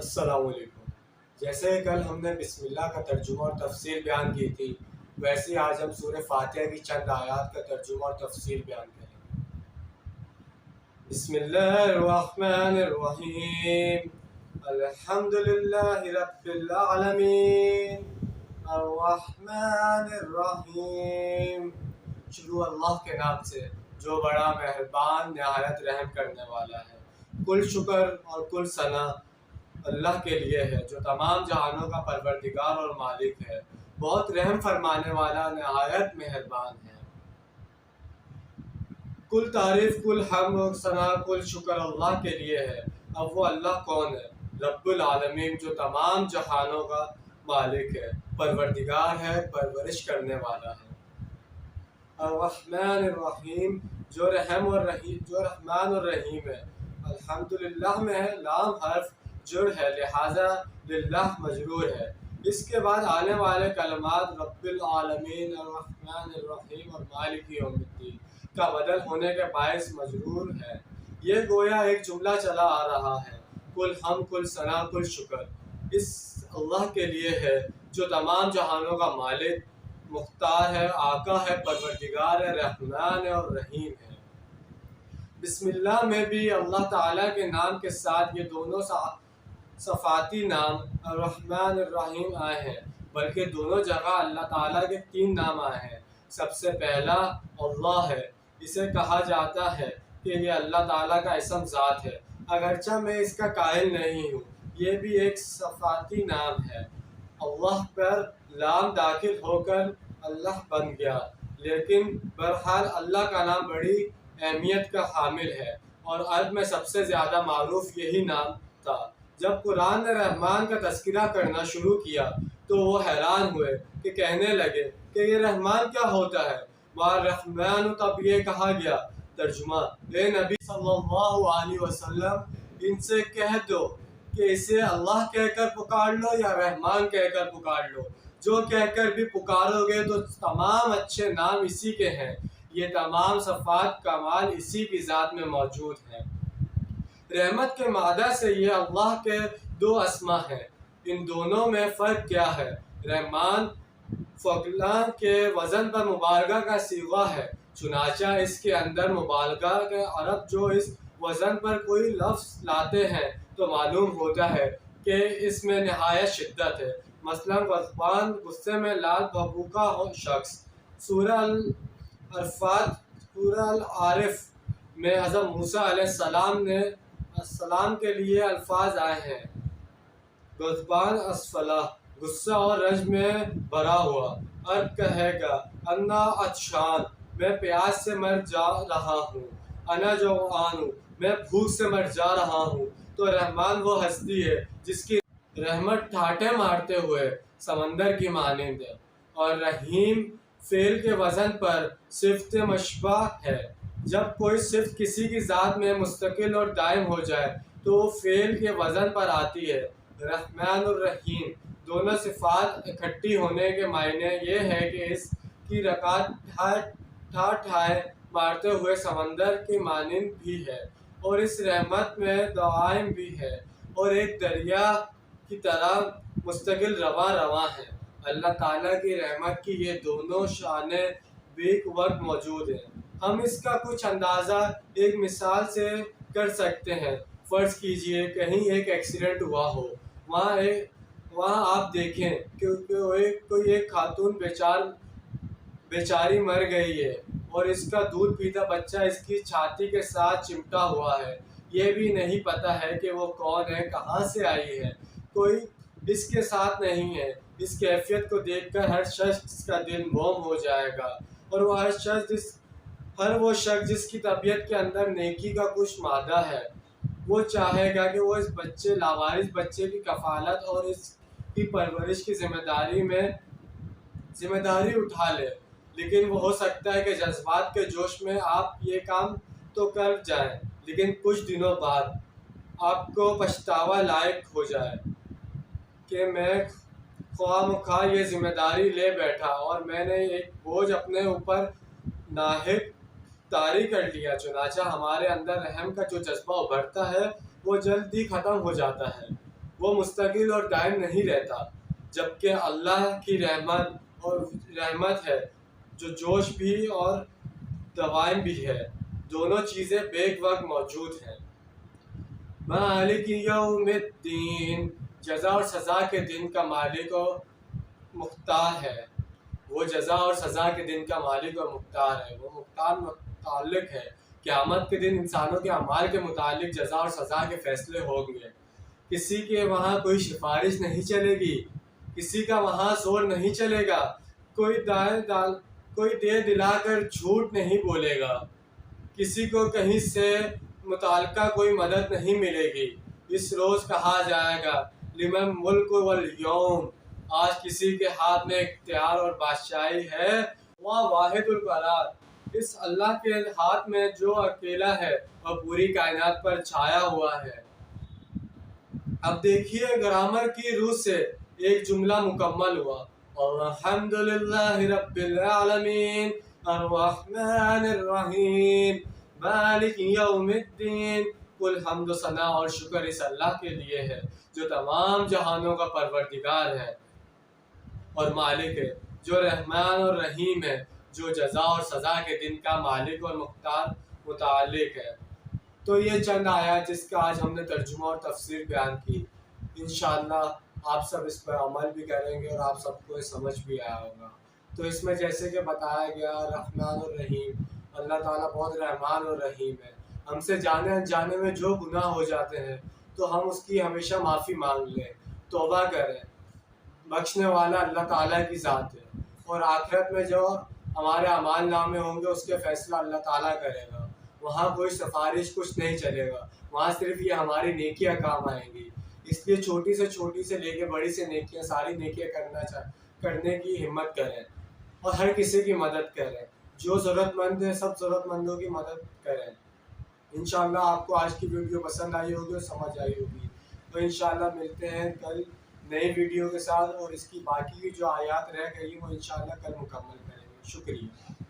السلام علیکم۔ جیسے کل ہم نے بسم اللہ کا ترجمہ اور تفسیر بیان کی تھی، ویسے آج ہم سورہ فاتحہ کی چند آیات کا ترجمہ اور تفسیر بیان کریں گے۔ بسم اللہ الرحمن الرحیم، الحمد للہ رب العالمین، الرحمن الرحیم۔ شروع اللہ کے نام سے جو بڑا مہربان نہایت رحم کرنے والا ہے۔ کل شکر اور کل ثنا اللہ کے لیے ہے جو تمام جہانوں کا پروردگار اور مالک ہے، بہت رحم فرمانے والا، نہایت مہربان ہے۔ کل تعریف، کل حمد و ثنا، کل شکر اللہ کے لیے ہے۔ اب وہ اللہ کون ہے؟ رب العالمین، جو تمام جہانوں کا مالک ہے، پروردگار ہے، پرورش کرنے والا ہے۔ الرحمن الرحیم، جو رحمان اور رحیم ہے۔ الحمدللہ میں ہے، لام حرف جر ہے، لہذا للہ مجرور ہے۔ اس کے بعد آنے والے کلمات رب العالمین، الرحمن الرحیم اور مالک یوم الدین کا بدل ہونے کے باعث مجرور ہے۔ یہ گویا ایک جملہ چلا آ رہا ہے۔ کل حمد، کل ثنا، کل شکر اس اللہ کے لیے ہے جو تمام جہانوں کا مالک، مختار ہے، آقا ہے، پروردگار ہے، رحمان ہے اور رحیم ہے۔ بسم اللہ میں بھی اللہ تعالیٰ کے نام کے ساتھ یہ دونوں صفاتی نام الرحمن الرحیم آئے ہیں، بلکہ دونوں جگہ اللہ تعالیٰ کے 3 نام آئے ہیں۔ سب سے پہلا اللہ ہے، اسے کہا جاتا ہے کہ یہ اللہ تعالیٰ کا اسم ذات ہے، اگرچہ میں اس کا قائل نہیں ہوں۔ یہ بھی ایک صفاتی نام ہے۔ اللہ پر لام داخل ہو کر اللہ بن گیا، لیکن بہرحال اللہ کا نام بڑی اہمیت کا حامل ہے اور عرب میں سب سے زیادہ معروف یہی نام تھا۔ جب قرآن نے رحمان کا تذکرہ کرنا شروع کیا تو وہ حیران ہوئے کہ کہنے لگے کہ یہ رحمان کیا ہوتا ہے؟ وہاں رحمان تب یہ کہا گیا۔ ترجمہ: اے نبی صلی اللہ علیہ وسلم، ان سے کہہ دو کہ اسے اللہ کہہ کر پکار لو یا رحمان کہہ کر پکار لو، جو کہہ کر بھی پکارو گے تو تمام اچھے نام اسی کے ہیں، یہ تمام صفات کمال اسی کی ذات میں موجود ہیں۔ رحمت کے مادہ سے یہ اللہ کے 2 اسما ہیں۔ ان دونوں میں فرق کیا ہے؟ رحمان فعلان کے وزن پر مبالغہ کا صیغہ ہے، چنانچہ اس کے اندر مبالغہ کے عرب جو اس وزن پر کوئی لفظ لاتے ہیں تو معلوم ہوتا ہے کہ اس میں نہایت شدت ہے۔ مثلا غضبان، غصے میں لال بھبوکا ہو شخص۔ سورہ العارف میں حضرت موسیٰ علیہ السلام کے لیے الفاظ آئے ہیں: غضبان اسفلہ، غصہ اور رنج میں بھرا ہوا۔ عرب کہے گا: انا عطشان، میں پیاس سے مر جا رہا ہوں۔ انا جوعان، میں بھوک سے مر جا رہا ہوں۔ تو رحمان وہ ہستی ہے جس کی رحمت ٹھاٹھے مارتے ہوئے سمندر کی مانند ہے، اور رحیم فعل کے وزن پر صفت مشبہ ہے۔ جب کوئی صفت کسی کی ذات میں مستقل اور دائم ہو جائے تو وہ فعل کے وزن پر آتی ہے۔ رحمان اور رحیم دونوں صفات اکٹھی ہونے کے معنی یہ ہے کہ اس کی رکعت ٹھاٹھائے مارتے ہوئے سمندر کی مانند بھی ہے، اور اس رحمت میں دائم بھی ہے، اور ایک دریا کی طرح مستقل رواں ہے۔ اللہ تعالیٰ کی رحمت کی یہ دونوں شانیں بیک وقت موجود ہیں۔ ہم اس کا کچھ اندازہ ایک مثال سے کر سکتے ہیں۔ فرض کیجئے کہیں ایک ایکسیڈنٹ ہوا ہو، وہاں آپ دیکھیں کہ کوئی ایک خاتون بیچاری مر گئی ہے اور اس کا دودھ پیتا بچہ اس کی چھاتی کے ساتھ چمٹا ہوا ہے۔ یہ بھی نہیں پتا ہے کہ وہ کون ہے، کہاں سے آئی ہے، کوئی اس کے ساتھ نہیں ہے۔ اس کیفیت کو دیکھ کر ہر شخص کا دل موم ہو جائے گا، اور وہ ہر وہ شخص جس کی طبیعت کے اندر نیکی کا کچھ مادہ ہے، وہ چاہے گا کہ وہ اس لاوارث بچے کی کفالت اور اس کی پرورش کی ذمہ داری اٹھا لے۔ لیکن وہ ہو سکتا ہے کہ جذبات کے جوش میں آپ یہ کام تو کر جائیں، لیکن کچھ دنوں بعد آپ کو پچھتاوا لاحق ہو جائے کہ میں خواہ مخواہ یہ ذمہ داری لے بیٹھا اور میں نے ایک بوجھ اپنے اوپر ناحق طاری کر لیا۔ چنانچہ ہمارے اندر رحم کا جو جذبہ ابھرتا ہے وہ جلد ہی ختم ہو جاتا ہے۔ وہ مستقل اور دائم نہیں رہتا، جبکہ اللہ کی رحمت ہے جو جوش بھی اور دوائم بھی ہے، دونوں چیزیں بیک وقت موجود ہیں۔ مالک یوم الدین، جزا اور سزا کے دن کا مالک و مختار ہے، وہ جزا اور سزا کے دن کا مالک اور مختار ہے، وہ مختار متعلق ہے۔ قیامت کے دن انسانوں کے اعمال کے متعلق جزا اور سزا کے فیصلے ہوں گے، کسی کے وہاں کوئی سفارش نہیں چلے گی، کسی کا وہاں زور نہیں چلے گا، کوئی دے دلا کر جھوٹ نہیں بولے گا، کسی کو کہیں سے متعلقہ کوئی مدد نہیں ملے گی۔ اس روز کہا جائے گا لمن ملک والیوم، آج کسی کے ہاتھ میں اختیار اور بادشاہی ہے، وہ واحد القہار، اس اللہ کے ہاتھ میں جو اکیلا ہے اور پوری کائنات پر چھایا ہوا ہے۔ اب دیکھیے گرامر کی روح سے ایک جملہ مکمل ہوا، الحمدللہ رب العالمین الرحمن الرحیم مالک یوم الدین۔ کل حمد و ثنا اور شکر اس اللہ کے لیے ہے جو تمام جہانوں کا پروردگار ہے اور مالک ہے، جو رحمان اور رحیم ہے، جو جزا اور سزا کے دن کا مالک اور مختار متعلق ہے۔ تو یہ چند آیات جس کا آج ہم نے ترجمہ اور تفسیر بیان کی، انشاءاللہ آپ سب اس پر عمل بھی کریں گے اور آپ سب کو سمجھ بھی آیا ہوگا۔ تو اس میں جیسے کہ بتایا گیا رحمان اور رحیم، اللہ تعالیٰ بہت رحمان اور رحیم ہے، ہم سے جانے انجانے میں جو گناہ ہو جاتے ہیں تو ہم اس کی ہمیشہ معافی مانگ لیں، توبہ کریں، بخشنے والا اللہ تعالیٰ کی ذات ہے، اور آخرت میں جو ہمارے اعمال نامے ہوں گے اس کے فیصلہ اللہ تعالیٰ کرے گا، وہاں کوئی سفارش کچھ نہیں چلے گا، وہاں صرف یہ ہماری نیکیاں کام آئیں گی۔ اس لیے چھوٹی سے لے کے بڑی سے نیکیاں، ساری نیکیاں کرنے کی ہمت کریں اور ہر کسی کی مدد کریں، جو ضرورت مند ہے سب ضرورت مندوں کی مدد کریں۔ انشاءاللہ آپ کو آج کی ویڈیو پسند آئی ہوگی اور سمجھ آئی ہوگی، تو انشاءاللہ ملتے ہیں کل نئی ویڈیو کے ساتھ، اور اس کی باقی کی جو آیات رہ گئی وہ انشاءاللہ کل مکمل کریں گے۔ شکریہ۔